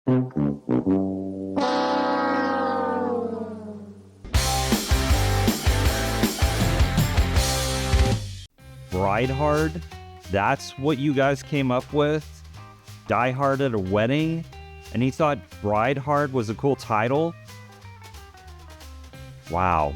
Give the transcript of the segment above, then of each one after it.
Bride Hard? That's what you guys came up with? Die Hard at a wedding? And he thought Bride Hard was a cool title? Wow.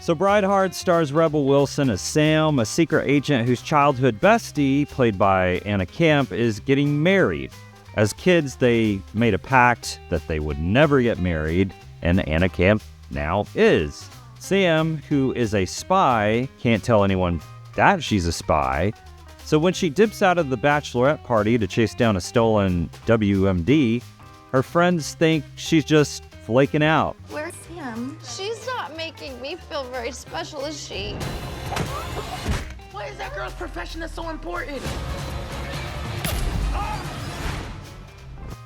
So Bride Hard stars Rebel Wilson as Sam, a secret agent whose childhood bestie, played by Anna Camp, is getting married. As kids, they made a pact that they would never get married, and Anna Camp now is. Sam, who is a spy, can't tell anyone that she's a spy. So when she dips out of the bachelorette party to chase down a stolen WMD, her friends think she's just flaking out. Where's Sam? She's not making me feel very special, is she? Why is that girl's profession that's so important?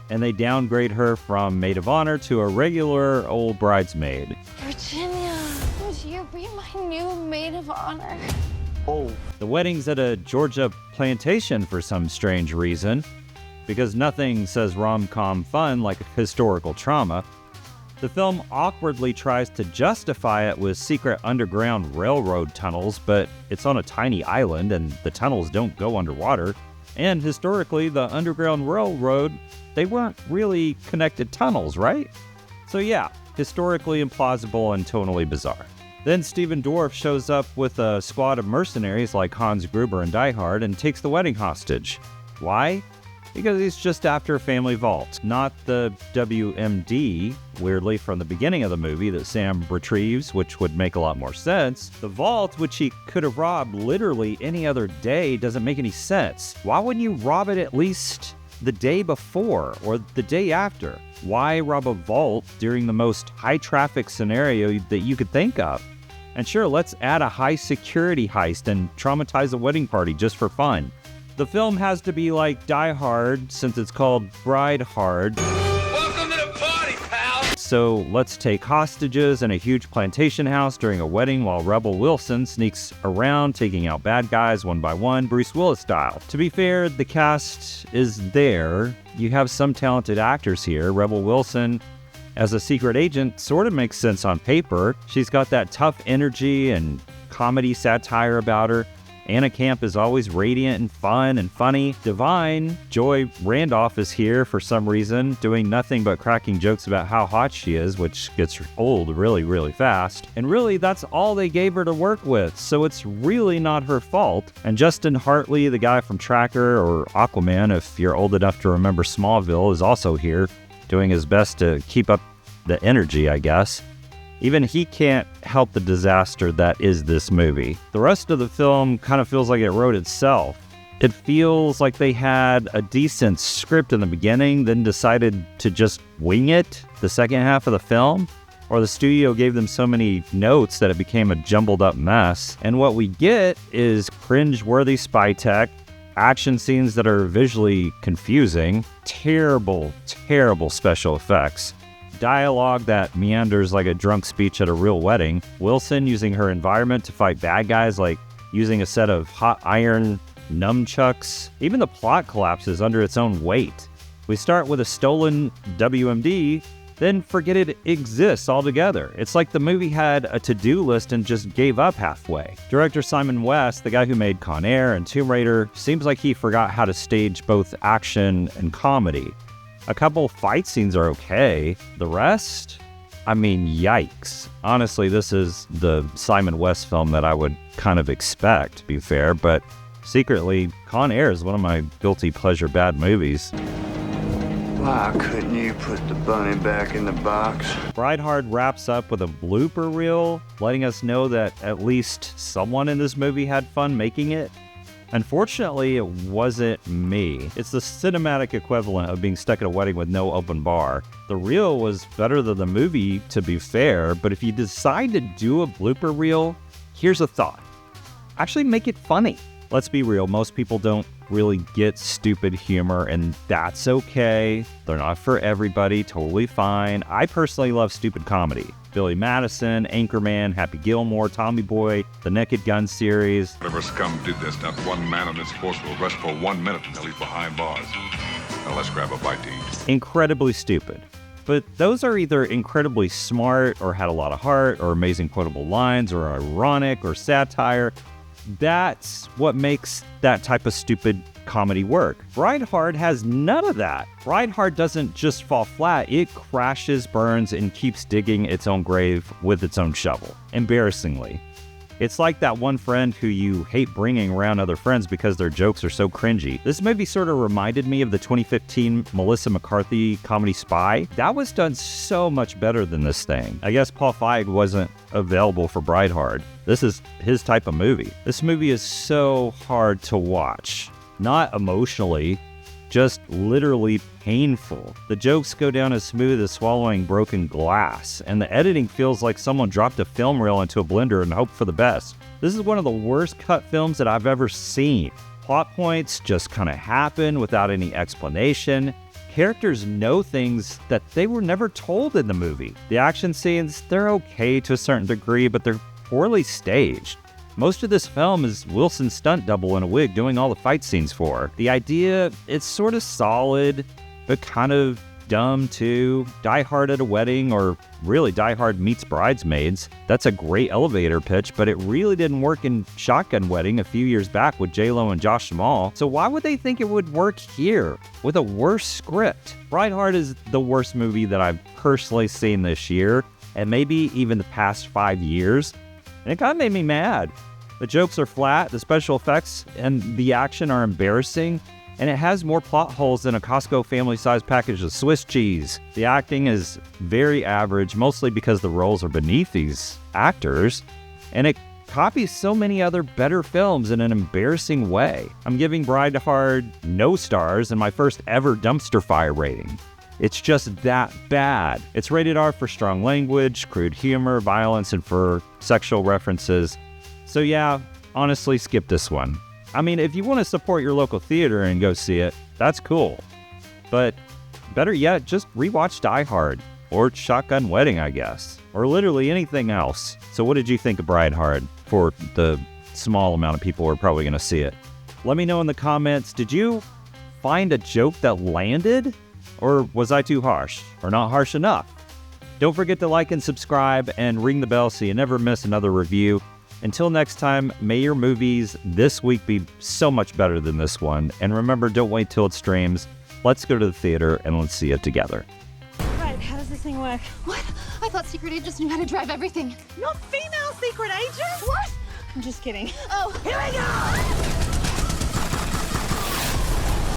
And they downgrade her from maid of honor to a regular old bridesmaid. Virginia, would you be my new maid of honor? Oh. The wedding's at a Georgia plantation for some strange reason, because nothing says rom-com fun like historical trauma. The film awkwardly tries to justify it with secret underground railroad tunnels, but it's on a tiny island and the tunnels don't go underwater. And historically, the Underground Railroad, they weren't really connected tunnels, right? So yeah, historically implausible and tonally bizarre. Then Stephen Dorff shows up with a squad of mercenaries like Hans Gruber and Die Hard and takes the wedding hostage. Why? Because he's just after family vault, not the WMD, weirdly, from the beginning of the movie that Sam retrieves, which would make a lot more sense. The vault, which he could have robbed literally any other day, doesn't make any sense. Why wouldn't you rob it at least the day before or the day after? Why rob a vault during the most high-traffic scenario that you could think of? And sure, let's add a high-security heist and traumatize a wedding party just for fun. The film has to be like Die Hard, since it's called Bride Hard. Welcome to the party, pal! So let's take hostages in a huge plantation house during a wedding while Rebel Wilson sneaks around taking out bad guys one by one, Bruce Willis style. To be fair, the cast is there. You have some talented actors here. Rebel Wilson, as a secret agent, sort of makes sense on paper. She's got that tough energy and comedy satire about her. Anna Camp is always radiant and fun and funny. Divine Joy Randolph is here for some reason, doing nothing but cracking jokes about how hot she is, which gets old really, really fast. And really, that's all they gave her to work with, so it's really not her fault. And Justin Hartley, the guy from Tracker or Aquaman, if you're old enough to remember Smallville, is also here, doing his best to keep up the energy, I guess. Even he can't help the disaster that is this movie. The rest of the film kind of feels like it wrote itself. It feels like they had a decent script in the beginning, then decided to just wing it the second half of the film, or the studio gave them so many notes that it became a jumbled up mess. And what we get is cringe-worthy spy tech, action scenes that are visually confusing, terrible, terrible special effects, dialogue that meanders like a drunk speech at a real wedding, Wilson using her environment to fight bad guys like using a set of hot iron nunchucks. Even the plot collapses under its own weight. We start with a stolen WMD, then forget it exists altogether. It's like the movie had a to-do list and just gave up halfway. Director Simon West, the guy who made Con Air and Tomb Raider, seems like he forgot how to stage both action and comedy. A couple fight scenes are okay. The rest? I mean, yikes. Honestly, this is the Simon West film that I would kind of expect, to be fair, but secretly, Con Air is one of my guilty pleasure bad movies. Why couldn't you put the bunny back in the box? Bride Hard wraps up with a blooper reel, letting us know that at least someone in this movie had fun making it. Unfortunately, it wasn't me. It's the cinematic equivalent of being stuck at a wedding with no open bar. The reel was better than the movie, to be fair, but if you decide to do a blooper reel, here's a thought. Actually make it funny. Let's be real, most people don't really get stupid humor, and that's okay. They're not for everybody, totally fine. I personally love stupid comedy. Billy Madison, Anchorman, Happy Gilmore, Tommy Boy, the Naked Gun series. Whatever scum did this, not one man on this force will rest for 1 minute until he's behind bars. Now let's grab a bite to eat. Incredibly stupid. But those are either incredibly smart or had a lot of heart or amazing quotable lines or ironic or satire. That's what makes that type of stupid comedy work. Bride Hard has none of that. Bride Hard doesn't just fall flat, it crashes, burns, and keeps digging its own grave with its own shovel. Embarrassingly. It's like that one friend who you hate bringing around other friends because their jokes are so cringy. This movie sort of reminded me of the 2015 Melissa McCarthy comedy Spy. That was done so much better than this thing. I guess Paul Feig wasn't available for Bride Hard. This is his type of movie. This movie is so hard to watch. Not emotionally, just literally painful. The jokes go down as smooth as swallowing broken glass, and the editing feels like someone dropped a film reel into a blender and hoped for the best. This is one of the worst cut films that I've ever seen. Plot points just kind of happen without any explanation. Characters know things that they were never told in the movie. The action scenes, they're okay to a certain degree, but they're poorly staged. Most of this film is Wilson's stunt double in a wig doing all the fight scenes for her. The idea, it's sort of solid, but kind of dumb too. Die Hard at a Wedding, or really Die Hard meets Bridesmaids. That's a great elevator pitch, but it really didn't work in Shotgun Wedding a few years back with J-Lo and Josh Jamal. So why would they think it would work here with a worse script? Bride Hard is the worst movie that I've personally seen this year, and maybe even the past 5 years. And it kind of made me mad. The jokes are flat, the special effects and the action are embarrassing, and it has more plot holes than a Costco family-sized package of Swiss cheese. The acting is very average, mostly because the roles are beneath these actors, and it copies so many other better films in an embarrassing way. I'm giving Bride Hard no stars and my first ever dumpster fire rating. It's just that bad. It's rated R for strong language, crude humor, violence, and for sexual references. So yeah, honestly, skip this one. I mean, if you want to support your local theater and go see it, that's cool. But better yet, just rewatch Die Hard, or Shotgun Wedding, I guess, or literally anything else. So what did you think of Bride Hard for the small amount of people who are probably going to see it? Let me know in the comments, did you find a joke that landed? Or was I too harsh, or not harsh enough? Don't forget to like and subscribe and ring the bell so you never miss another review. Until next time, may your movies this week be so much better than this one. And remember, don't wait till it streams. Let's go to the theater and let's see it together. Right, how does this thing work? What? I thought secret agents knew how to drive everything. Not female secret agents? What? I'm just kidding. Oh, Here we go!